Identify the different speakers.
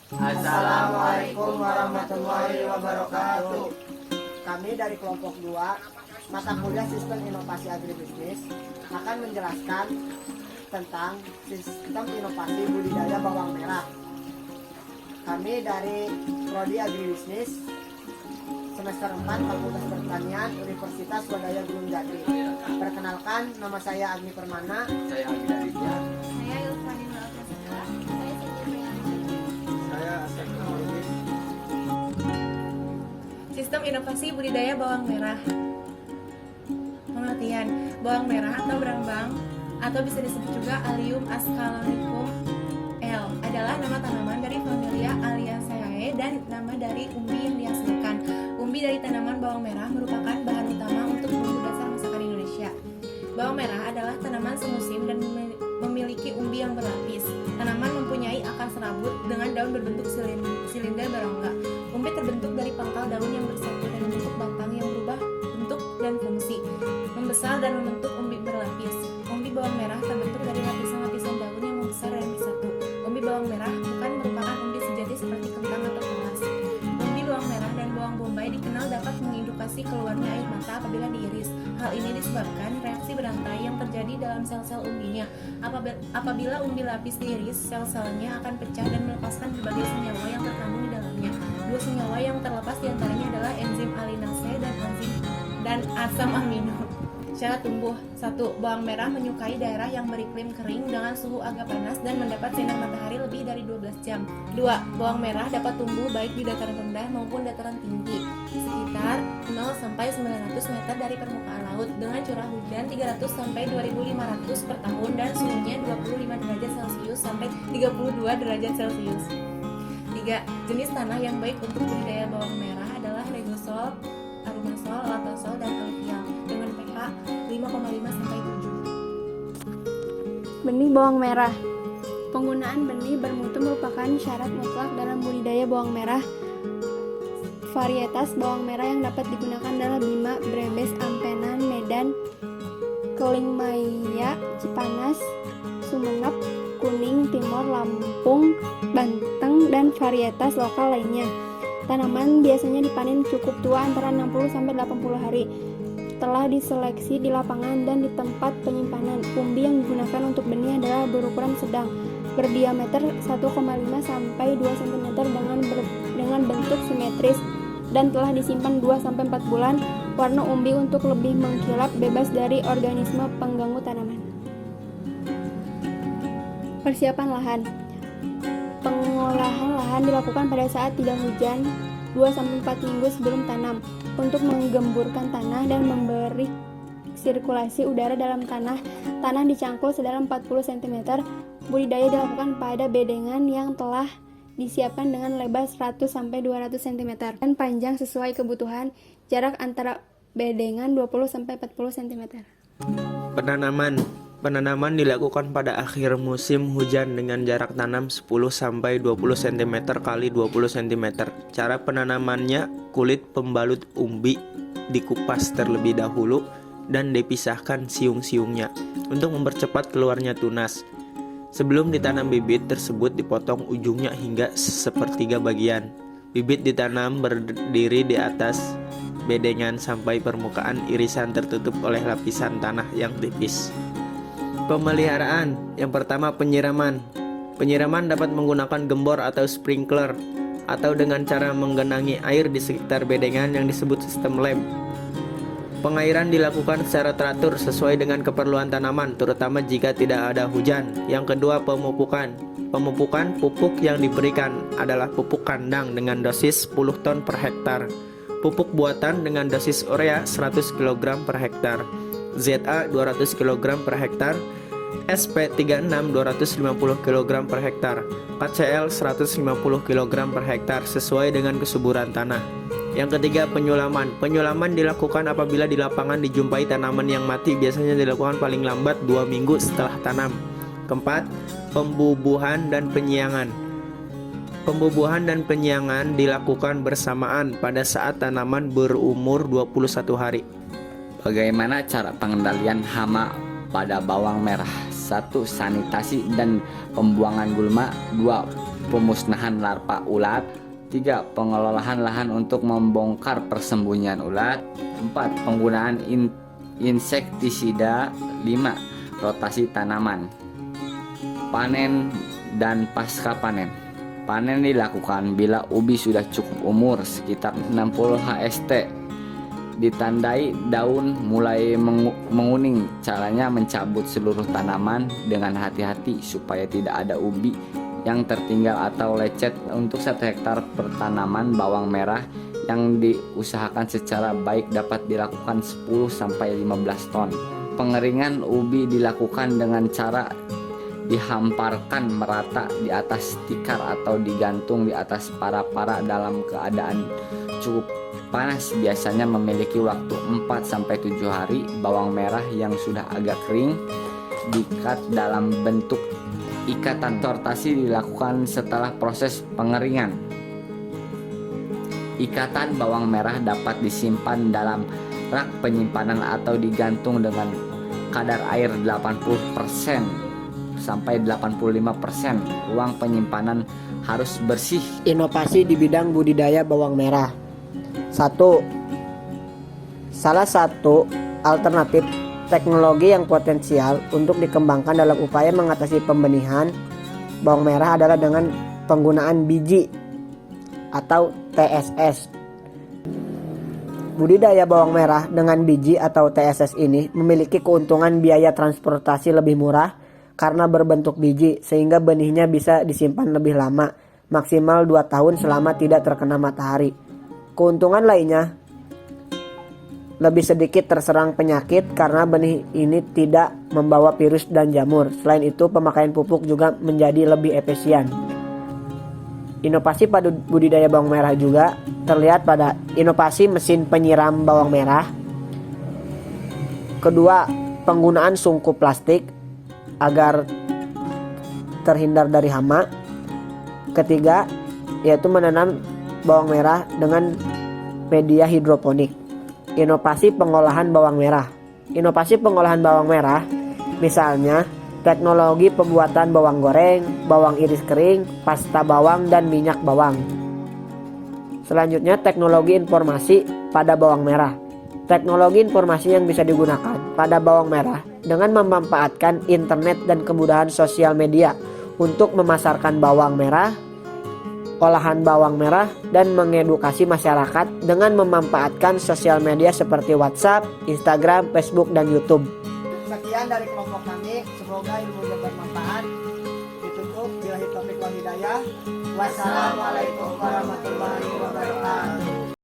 Speaker 1: Assalamualaikum warahmatullahi wabarakatuh. Kami dari kelompok 2 mata kuliah Sistem Inovasi Agribisnis akan menjelaskan tentang sistem inovasi budidaya bawang merah. Kami dari Prodi Agribisnis semester 4 Fakultas Pertanian Universitas Wadaya Gunung Jati. Perkenalkan, nama saya Agni Permana.
Speaker 2: Saya Agni Aditya.
Speaker 3: Saya Yulfani Malapasaka. Saya Siti Priyanti.
Speaker 1: Saya Asep Nurudin.
Speaker 4: Sistem Inovasi Budidaya Bawang Merah. Pengertian: bawang merah atau berambang atau bisa disebut juga Allium ascalonicum L adalah nama tanaman dari familia Alliaceae dan nama dari umbi yang dihasilkan. Umbi dari tanaman bawang merah merupakan bahan utama untuk bumbu dasar masakan Indonesia. Bawang merah adalah tanaman semusim dan memiliki umbi yang berlapis. Tanaman mempunyai akar serabut dengan daun berbentuk silinder berongga. Umbi terbentuk dari pangkal daun yang bersatu dan membentuk batang yang berubah bentuk dan fungsi, membesar dan membentuk umbi berlapis. Umbi bawang merah terbentuk dari lapisan-lapisan daun yang membesar dan bersatu. Umbi bawang merah bukan merupakan umbi sejati seperti kentang atau kelas. Umbi bawang merah dan bawang bombay dikenal dapat mengindukasi keluarnya air mata apabila diiris. Hal ini disebabkan reaksi berantai yang terjadi dalam sel-sel umbinya. Apabila umbi lapis diiris, sel-selnya akan pecah dan melepaskan berbagai senyawa yang terkandung di dalamnya. Dua senyawa yang terlepas diantaranya adalah enzim alinase dan asam amino. Syarat tumbuh: 1. Bawang merah menyukai daerah yang beriklim kering dengan suhu agak panas dan mendapat sinar matahari lebih dari 12 jam. 2. Bawang merah dapat tumbuh baik di dataran rendah maupun dataran tinggi, sekitar 0-900 meter dari permukaan laut, dengan curah hujan 300-2500 per tahun dan suhunya 25 derajat Celcius sampai 32 derajat Celcius. 3. Jenis tanah yang baik untuk budidaya bawang merah adalah regosol, arumasol, latosol, dan alluvial dengan pH 5,5 sampai 7.
Speaker 3: Benih bawang merah. Penggunaan benih bermutu merupakan syarat mutlak dalam budidaya bawang merah. Varietas bawang merah yang dapat digunakan adalah Bima, Brebes, Ampenan, Medan, Kelingmaya, Cipanas, Sumenep, Kuning, Timor, Lampung, Banten, dan varietas lokal lainnya. Tanaman biasanya dipanen cukup tua antara 60-80 hari. Telah diseleksi di lapangan dan di tempat penyimpanan. Umbi yang digunakan untuk benih adalah berukuran sedang, berdiameter 1,5 sampai 2 cm dengan bentuk simetris dan telah disimpan 2-4 bulan. Warna umbi untuk lebih mengkilap, bebas dari organisme pengganggu tanaman. Persiapan lahan. Pengolahan lahan dilakukan pada saat tidak hujan 2-4 minggu sebelum tanam untuk menggemburkan tanah dan memberi sirkulasi udara dalam tanah. Tanah dicangkul sedalam 40 cm. Budidaya dilakukan pada bedengan yang telah disiapkan dengan lebar 100-200 cm dan panjang sesuai kebutuhan. Jarak antara bedengan 20-40 cm.
Speaker 2: Penanaman dilakukan pada akhir musim hujan dengan jarak tanam 10-20 cm x 20 cm. Cara penanamannya: kulit pembalut umbi dikupas terlebih dahulu dan dipisahkan siung-siungnya untuk mempercepat keluarnya tunas. Sebelum ditanam, bibit tersebut dipotong ujungnya hingga sepertiga bagian. Bibit ditanam berdiri di atas bedengan sampai permukaan irisan tertutup oleh lapisan tanah yang tipis. Pemeliharaan. Yang pertama, penyiraman. Penyiraman dapat menggunakan gembor atau sprinkler atau dengan cara menggenangi air di sekitar bedengan yang disebut sistem lem. Pengairan dilakukan secara teratur sesuai dengan keperluan tanaman, terutama jika tidak ada hujan. Yang kedua, pemupukan. Pemupukan pupuk yang diberikan adalah pupuk kandang dengan dosis 10 ton per hektar, pupuk buatan dengan dosis urea 100 kg per hektar, ZA 200 kg per hektar, SP36 250 kg per hektar, KCL 150 kg per hektar sesuai dengan kesuburan tanah. Yang ketiga, penyulaman. Penyulaman dilakukan apabila di lapangan dijumpai tanaman yang mati, biasanya dilakukan paling lambat 2 minggu setelah tanam. Keempat, pembubuhan dan penyiangan. Pembubuhan dan penyiangan dilakukan bersamaan pada saat tanaman berumur 21 hari.
Speaker 5: Bagaimana cara pengendalian hama pada bawang merah? 1. Sanitasi dan pembuangan gulma. 2. pemusnahan larva ulat. 3. Pengelolaan lahan untuk membongkar persembunyian ulat. 4. Penggunaan insektisida. 5. Rotasi tanaman. Panen dan pasca panen. Panen dilakukan bila ubi sudah cukup umur sekitar 60 HST. Ditandai daun mulai menguning. Caranya mencabut seluruh tanaman dengan hati-hati supaya tidak ada ubi yang tertinggal atau lecet. Untuk 1 hektar pertanaman bawang merah yang diusahakan secara baik dapat dilakukan 10-15 ton. Pengeringan ubi dilakukan dengan cara dihamparkan merata di atas tikar atau digantung di atas para-para dalam keadaan cukup panas. Biasanya memiliki waktu 4-7 hari. Bawang merah yang sudah agak kering diikat dalam bentuk ikatan. Sortasi dilakukan setelah proses pengeringan. Ikatan bawang merah dapat disimpan dalam rak penyimpanan atau digantung dengan kadar air 80% sampai 85%. Ruang penyimpanan harus bersih.
Speaker 1: Inovasi di bidang budidaya bawang merah. 1. Salah satu alternatif teknologi yang potensial untuk dikembangkan dalam upaya mengatasi pembenihan bawang merah adalah dengan penggunaan biji atau TSS. Budidaya bawang merah dengan biji atau TSS ini memiliki keuntungan biaya transportasi lebih murah karena berbentuk biji, sehingga benihnya bisa disimpan lebih lama, maksimal 2 tahun selama tidak terkena matahari. Keuntungan lainnya, lebih sedikit terserang penyakit karena benih ini tidak membawa virus dan jamur. Selain itu, pemakaian pupuk juga menjadi lebih efisien. Inovasi pada budidaya bawang merah juga terlihat pada inovasi mesin penyiram bawang merah. Kedua, penggunaan sungkup plastik agar terhindar dari hama. Ketiga, yaitu menanam bawang merah dengan media hidroponik. Inovasi pengolahan bawang merah. Inovasi pengolahan bawang merah, misalnya teknologi pembuatan bawang goreng, bawang iris kering, pasta bawang, dan minyak bawang. Selanjutnya, teknologi informasi pada bawang merah. Teknologi informasi yang bisa digunakan pada bawang merah dengan memanfaatkan internet dan kemudahan sosial media untuk memasarkan bawang merah, olahan bawang merah, dan mengedukasi masyarakat dengan memanfaatkan sosial media seperti WhatsApp, Instagram, Facebook, dan YouTube. Sekian dari kelompok kami, semoga ilmunya bermanfaat. Ditutup billahi taufiq wal hidayah. Wassalamualaikum warahmatullahi